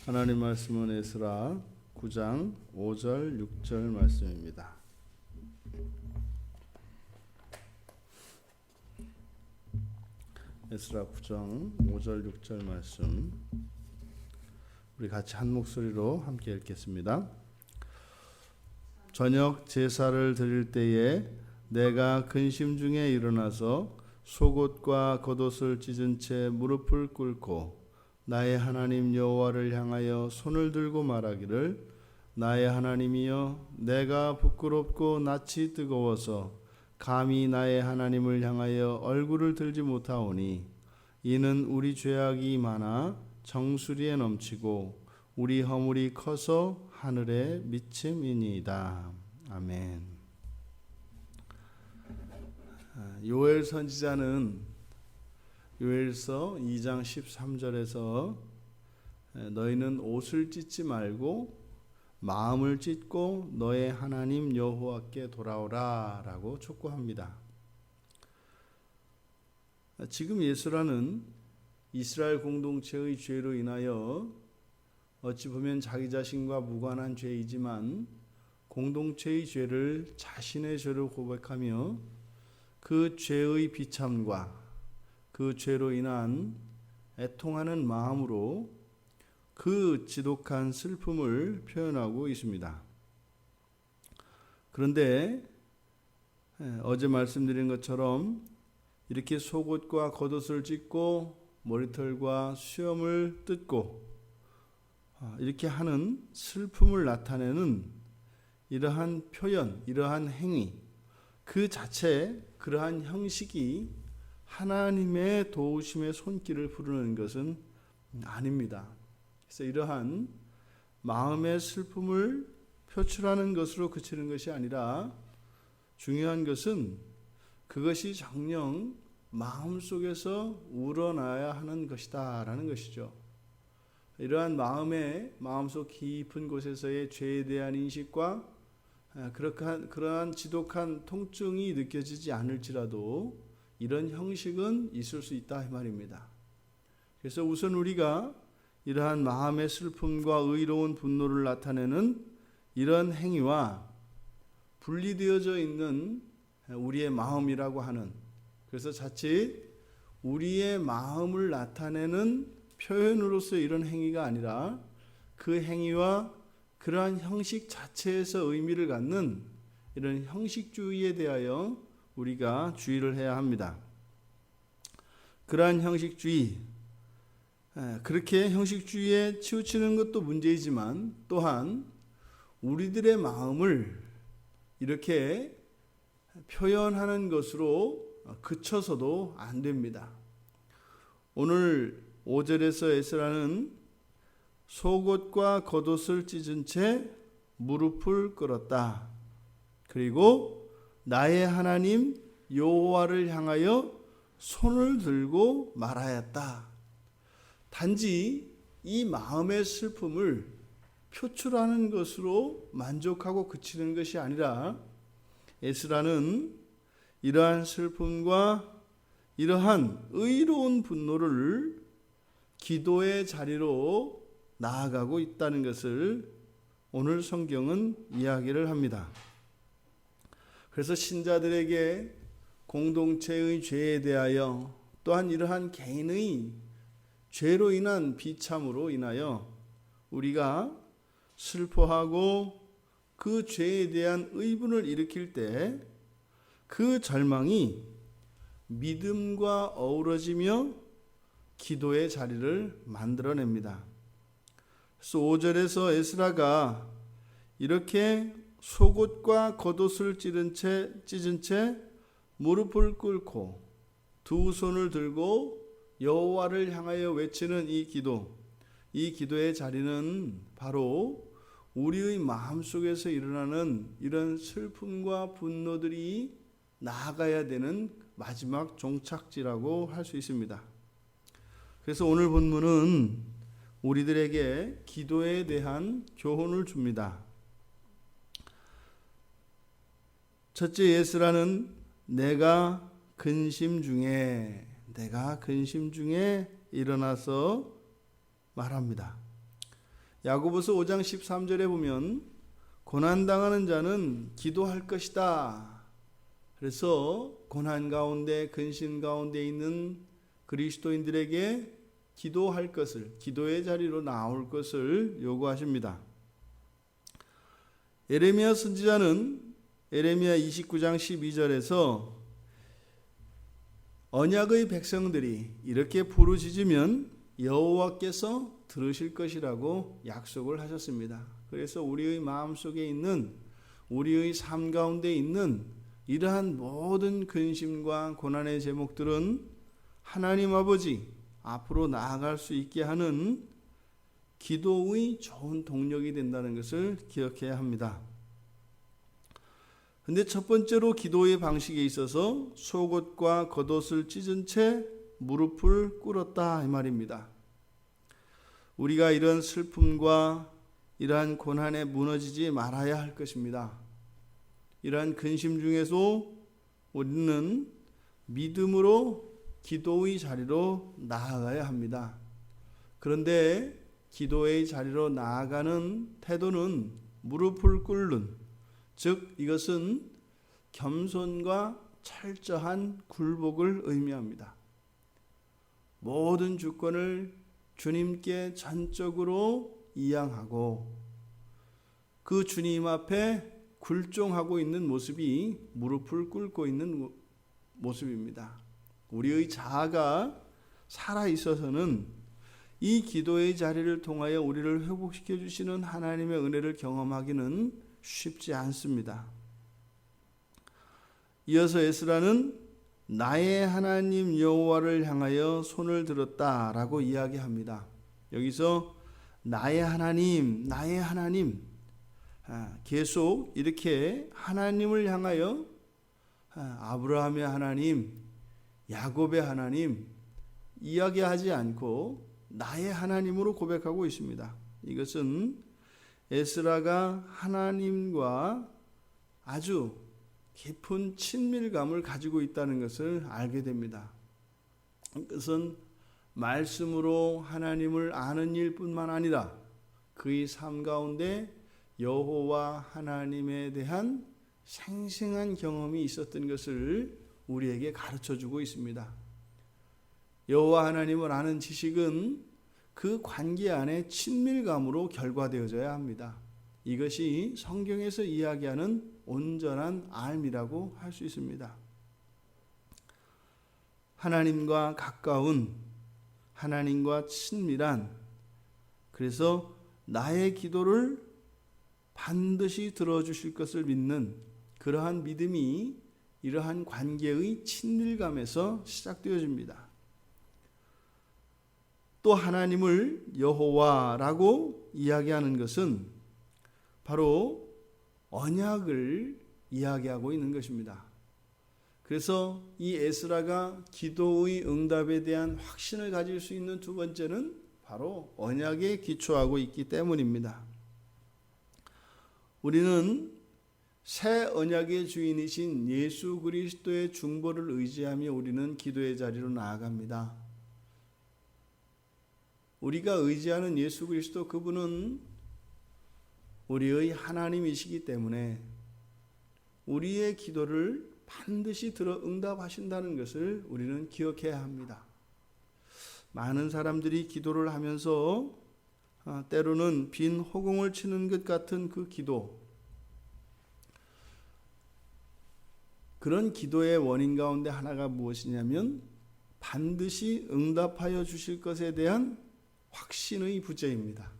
하나님 말씀은 에스라 9장 5절 6절 말씀입니다. 에스라 9장 5절 6절 말씀 우리 같이 한 목소리로 함께 읽겠습니다. 저녁 제사를 드릴 때에 내가 근심 중에 일어나서 속옷과 겉옷을 찢은 채 무릎을 꿇고 나의 하나님 여호와를 향하여 손을 들고 말하기를 나의 하나님이여 내가 부끄럽고 낯이 뜨거워서 감히 나의 하나님을 향하여 얼굴을 들지 못하오니 이는 우리 죄악이 많아 정수리에 넘치고 우리 허물이 커서 하늘에 미침이니이다. 아멘. 요엘 선지자는 요엘서 2장 13절에서 너희는 옷을 찢지 말고 마음을 찢고 너의 하나님 여호와께 돌아오라 라고 촉구합니다. 지금 에스라는 이스라엘 공동체의 죄로 인하여 어찌 보면 자기 자신과 무관한 죄이지만 공동체의 죄를 자신의 죄로 고백하며 그 죄의 비참과 그 죄로 인한 애통하는 마음으로 그 지독한 슬픔을 표현하고 있습니다. 그런데 어제 말씀드린 것처럼 이렇게 속옷과 겉옷을 찢고 머리털과 수염을 뜯고 이렇게 하는 슬픔을 나타내는 이러한 표현, 이러한 행위 그 자체 그러한 형식이 하나님의 도우심의 손길을 부르는 것은 아닙니다. 그래서 이러한 마음의 슬픔을 표출하는 것으로 그치는 것이 아니라 중요한 것은 그것이 정녕 마음속에서 우러나야 하는 것이다 라는 것이죠. 이러한 마음속 깊은 곳에서의 죄에 대한 인식과 그러한 지독한 통증이 느껴지지 않을지라도 이런 형식은 있을 수 있다 이 말입니다. 그래서 우선 우리가 이러한 마음의 슬픔과 의로운 분노를 나타내는 이런 행위와 분리되어져 있는 우리의 마음이라고 하는 그래서 자칫 우리의 마음을 나타내는 표현으로서 이런 행위가 아니라 그 행위와 그러한 형식 자체에서 의미를 갖는 이런 형식주의에 대하여 우리가 주의를 해야 합니다. 그러한 형식주의, 그렇게 형식주의에 치우치는 것도 문제이지만 또한 우리들의 마음을 이렇게 표현하는 것으로 그쳐서도 안 됩니다. 오늘 5절에서 에스라는 속옷과 겉옷을 찢은 채 무릎을 꿇었다. 그리고 나의 하나님 여호와를 향하여 손을 들고 말하였다. 단지 이 마음의 슬픔을 표출하는 것으로 만족하고 그치는 것이 아니라 에스라는 이러한 슬픔과 이러한 의로운 분노를 기도의 자리로 나아가고 있다는 것을 오늘 성경은 이야기를 합니다. 그래서 신자들에게 공동체의 죄에 대하여 또한 이러한 개인의 죄로 인한 비참으로 인하여 우리가 슬퍼하고 그 죄에 대한 의분을 일으킬 때 그 절망이 믿음과 어우러지며 기도의 자리를 만들어냅니다. 그래서 5절에서 에스라가 이렇게 속옷과 겉옷을 찢은 채 무릎을 꿇고 두 손을 들고 여호와를 향하여 외치는 이 기도의 자리는 바로 우리의 마음속에서 일어나는 이런 슬픔과 분노들이 나아가야 되는 마지막 종착지라고 할 수 있습니다. 그래서 오늘 본문은 우리들에게 기도에 대한 교훈을 줍니다. 첫째, 에스라는 내가 근심 중에 일어나서 말합니다. 야고보서 5장 13절에 보면 고난당하는 자는 기도할 것이다. 그래서 고난 가운데 근심 가운데 있는 그리스도인들에게 기도할 것을, 기도의 자리로 나올 것을 요구하십니다. 예레미야 선지자는 예레미야 29장 12절에서 언약의 백성들이 이렇게 부르짖으면 여호와께서 들으실 것이라고 약속을 하셨습니다. 그래서 우리의 마음속에 있는, 우리의 삶 가운데 있는 이러한 모든 근심과 고난의 제목들은 하나님 아버지 앞으로 나아갈 수 있게 하는 기도의 좋은 동력이 된다는 것을 기억해야 합니다. 근데 첫 번째로 기도의 방식에 있어서 속옷과 겉옷을 찢은 채 무릎을 꿇었다 이 말입니다. 우리가 이런 슬픔과 이러한 고난에 무너지지 말아야 할 것입니다. 이러한 근심 중에서 우리는 믿음으로 기도의 자리로 나아가야 합니다. 그런데 기도의 자리로 나아가는 태도는 무릎을 꿇는, 즉 이것은 겸손과 철저한 굴복을 의미합니다. 모든 주권을 주님께 전적으로 이양하고 그 주님 앞에 굴종하고 있는 모습이 무릎을 꿇고 있는 모습입니다. 우리의 자아가 살아 있어서는 이 기도의 자리를 통하여 우리를 회복시켜 주시는 하나님의 은혜를 경험하기는 쉽지 않습니다. 이어서 에스라는 나의 하나님 여호와를 향하여 손을 들었다라고 이야기합니다. 여기서 나의 하나님, 나의 하나님, 계속 이렇게 하나님을 향하여 아브라함의 하나님, 야곱의 하나님 이야기하지 않고 나의 하나님으로 고백하고 있습니다. 이것은 에스라가 하나님과 아주 깊은 친밀감을 가지고 있다는 것을 알게 됩니다. 그것은 말씀으로 하나님을 아는 일뿐만 아니라 그의 삶 가운데 여호와 하나님에 대한 생생한 경험이 있었던 것을 우리에게 가르쳐주고 있습니다. 여호와 하나님을 아는 지식은 그 관계 안에 친밀감으로 결과되어져야 합니다. 이것이 성경에서 이야기하는 온전한 삶이라고 할 수 있습니다. 하나님과 가까운, 하나님과 친밀한, 그래서 나의 기도를 반드시 들어주실 것을 믿는 그러한 믿음이 이러한 관계의 친밀감에서 시작되어집니다. 또 하나님을 여호와라고 이야기하는 것은 바로 언약을 이야기하고 있는 것입니다. 그래서 이 에스라가 기도의 응답에 대한 확신을 가질 수 있는 두 번째는 바로 언약에 기초하고 있기 때문입니다. 우리는 새 언약의 주인이신 예수 그리스도의 중보를 의지하며 우리는 기도의 자리로 나아갑니다. 우리가 의지하는 예수 그리스도, 그분은 우리의 하나님이시기 때문에 우리의 기도를 반드시 들어 응답하신다는 것을 우리는 기억해야 합니다. 많은 사람들이 기도를 하면서 때로는 빈 허공을 치는 것 같은 그 기도, 그런 기도의 원인 가운데 하나가 무엇이냐면 반드시 응답하여 주실 것에 대한 확신의 부재입니다.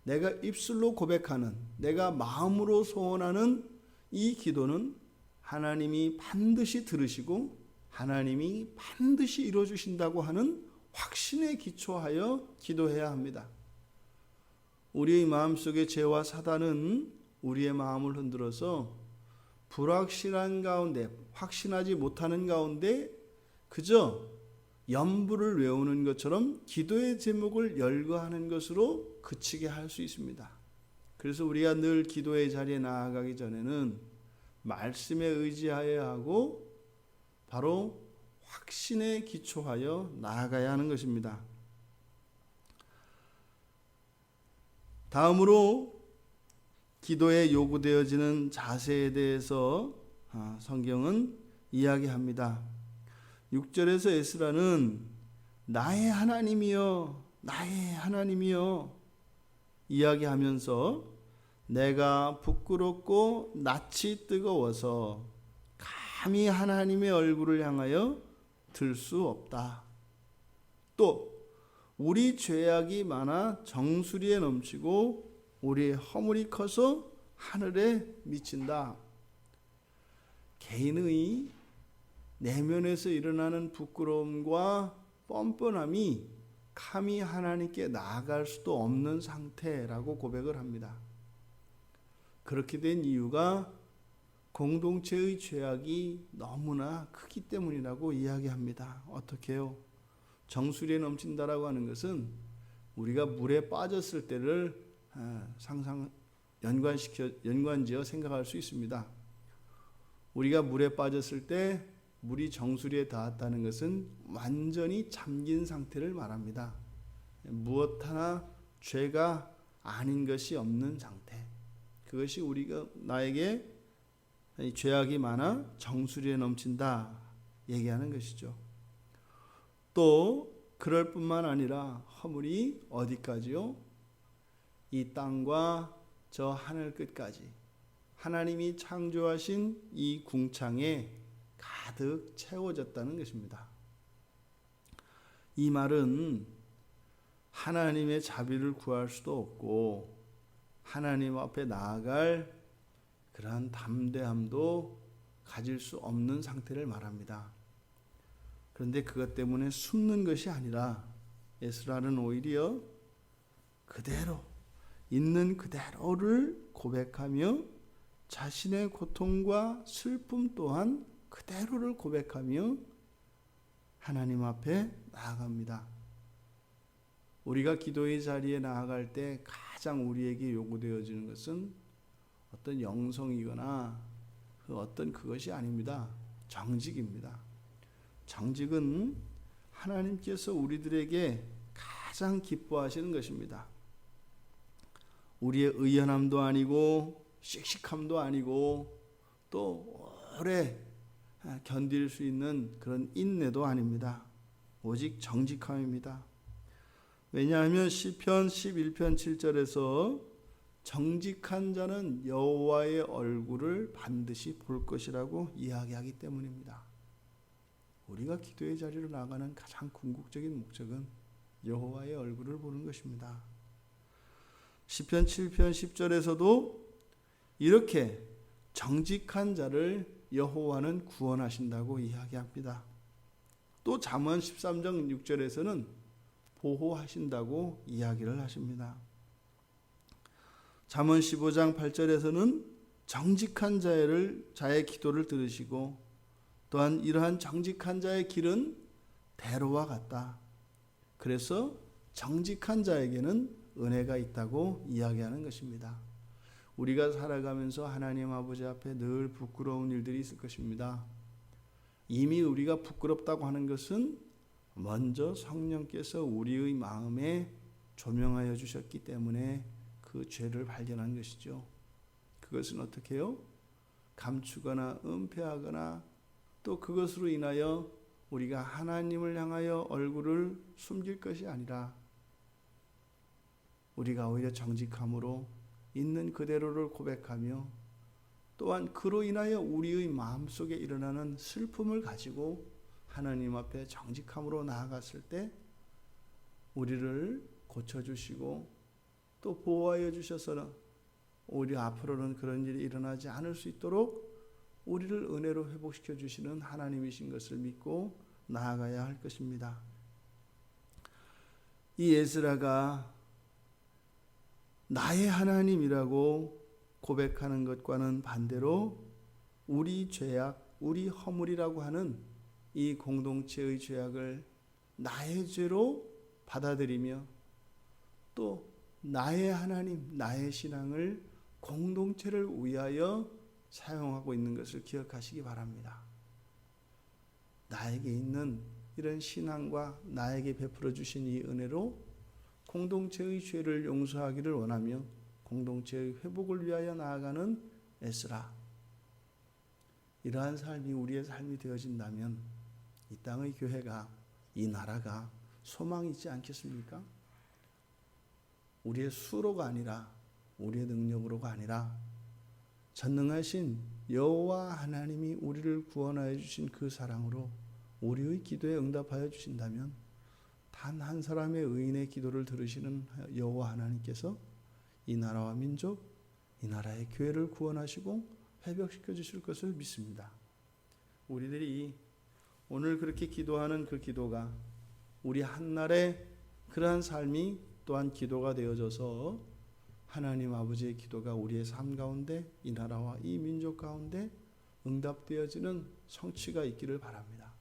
내가 입술로 고백하는, 내가 마음으로 소원하는 이 기도는 하나님이 반드시 들으시고 하나님이 반드시 이루어주신다고 하는 확신에 기초하여 기도해야 합니다. 우리의 마음속의 죄와 사단은 우리의 마음을 흔들어서 불확실한 가운데, 확신하지 못하는 가운데 그저 연부를 외우는 것처럼 기도의 제목을 열거하는 것으로 그치게 할 수 있습니다. 그래서 우리가 늘 기도의 자리에 나아가기 전에는 말씀에 의지하여야 하고 바로 확신에 기초하여 나아가야 하는 것입니다. 다음으로 기도에 요구되어지는 자세에 대해서 성경은 이야기합니다. 6절에서 에스라는 나의 하나님이여 나의 하나님이여 이야기하면서 내가 부끄럽고 낯이 뜨거워서 감히 하나님의 얼굴을 향하여 들 수 없다. 또 우리 죄악이 많아 정수리에 넘치고 우리의 허물이 커서 하늘에 미친다. 개인의 내면에서 일어나는 부끄러움과 뻔뻔함이 감히 하나님께 나아갈 수도 없는 상태라고 고백을 합니다. 그렇게 된 이유가 공동체의 죄악이 너무나 크기 때문이라고 이야기합니다. 어떻게 해요? 정수리에 넘친다라고 하는 것은 우리가 물에 빠졌을 때를 연관지어 생각할 수 있습니다. 우리가 물에 빠졌을 때 물이 정수리에 닿았다는 것은 완전히 잠긴 상태를 말합니다. 무엇 하나 죄가 아닌 것이 없는 상태. 그것이 우리가 나에게 죄악이 많아 정수리에 넘친다 얘기하는 것이죠. 또 그럴 뿐만 아니라 허물이 어디까지요? 이 땅과 저 하늘 끝까지 하나님이 창조하신 이 궁창에 가득 채워졌다는 것입니다. 이 말은 하나님의 자비를 구할 수도 없고 하나님 앞에 나아갈 그러한 담대함도 가질 수 없는 상태를 말합니다. 그런데 그것 때문에 숨는 것이 아니라 에스라는 오히려 그대로 있는 그대로를 고백하며 자신의 고통과 슬픔 또한 그대로를 고백하며 하나님 앞에 나아갑니다. 우리가 기도의 자리에 나아갈 때 가장 우리에게 요구되어지는 것은 어떤 영성이거나 어떤 그것이 아닙니다. 정직입니다. 정직은 하나님께서 우리들에게 가장 기뻐하시는 것입니다. 우리의 의연함도 아니고 씩씩함도 아니고 또 오래 견딜 수 있는 그런 인내도 아닙니다. 오직 정직함입니다. 왜냐하면 시편 11편 7절에서 정직한 자는 여호와의 얼굴을 반드시 볼 것이라고 이야기하기 때문입니다. 우리가 기도의 자리로 나가는 가장 궁극적인 목적은 여호와의 얼굴을 보는 것입니다. 시편 7편 10절에서도 이렇게 정직한 자를 여호와는 구원하신다고 이야기합니다. 또 잠언 13장 6절에서는 보호하신다고 이야기를 하십니다. 잠언 15장 8절에서는 정직한 자의 기도를 들으시고 또한 이러한 정직한 자의 길은 대로와 같다. 그래서 정직한 자에게는 은혜가 있다고 이야기하는 것입니다. 우리가 살아가면서 하나님 아버지 앞에 늘 부끄러운 일들이 있을 것입니다. 이미 우리가 부끄럽다고 하는 것은 먼저 성령께서 우리의 마음에 조명하여 주셨기 때문에 그 죄를 발견한 것이죠. 그것은 어떻게 해요? 감추거나 은폐하거나 또 그것으로 인하여 우리가 하나님을 향하여 얼굴을 숨길 것이 아니라 우리가 오히려 정직함으로 있는 그대로를 고백하며 또한 그로 인하여 우리의 마음속에 일어나는 슬픔을 가지고 하나님 앞에 정직함으로 나아갔을 때 우리를 고쳐주시고 또 보호하여 주셔서 우리 앞으로는 그런 일이 일어나지 않을 수 있도록 우리를 은혜로 회복시켜 주시는 하나님이신 것을 믿고 나아가야 할 것입니다. 이 에스라가 나의 하나님이라고 고백하는 것과는 반대로 우리 죄악, 우리 허물이라고 하는 이 공동체의 죄악을 나의 죄로 받아들이며 또 나의 하나님, 나의 신앙을 공동체를 위하여 사용하고 있는 것을 기억하시기 바랍니다. 나에게 있는 이런 신앙과 나에게 베풀어 주신 이 은혜로 공동체의 죄를 용서하기를 원하며 공동체의 회복을 위하여 나아가는 에스라. 이러한 삶이 우리의 삶이 되어진다면 이 땅의 교회가, 이 나라가 소망이 있지 않겠습니까? 우리의 수로가 아니라, 우리의 능력으로가 아니라 전능하신 여호와 하나님이 우리를 구원하여 주신 그 사랑으로 우리의 기도에 응답하여 주신다면 단 한 사람의 의인의 기도를 들으시는 여호와 하나님께서 이 나라와 민족, 이 나라의 교회를 구원하시고 회복시켜 주실 것을 믿습니다. 우리들이 오늘 그렇게 기도하는 그 기도가 우리 한날의 그러한 삶이 또한 기도가 되어져서 하나님 아버지의 기도가 우리의 삶 가운데, 이 나라와 이 민족 가운데 응답되어지는 성취가 있기를 바랍니다.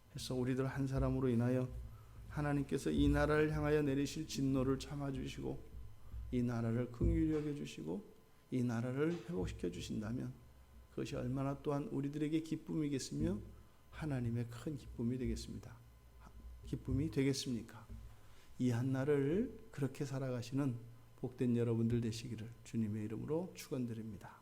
그래서 우리들 한 사람으로 인하여 하나님께서 이 나라를 향하여 내리실 진노를 참아주시고 이 나라를 긍휼히 여겨주시고 이 나라를 회복시켜 주신다면 그것이 얼마나 또한 우리들에게 기쁨이겠으며 하나님의 큰 기쁨이 되겠습니다. 기쁨이 되겠습니까? 이 한날을 그렇게 살아가시는 복된 여러분들 되시기를 주님의 이름으로 축원드립니다.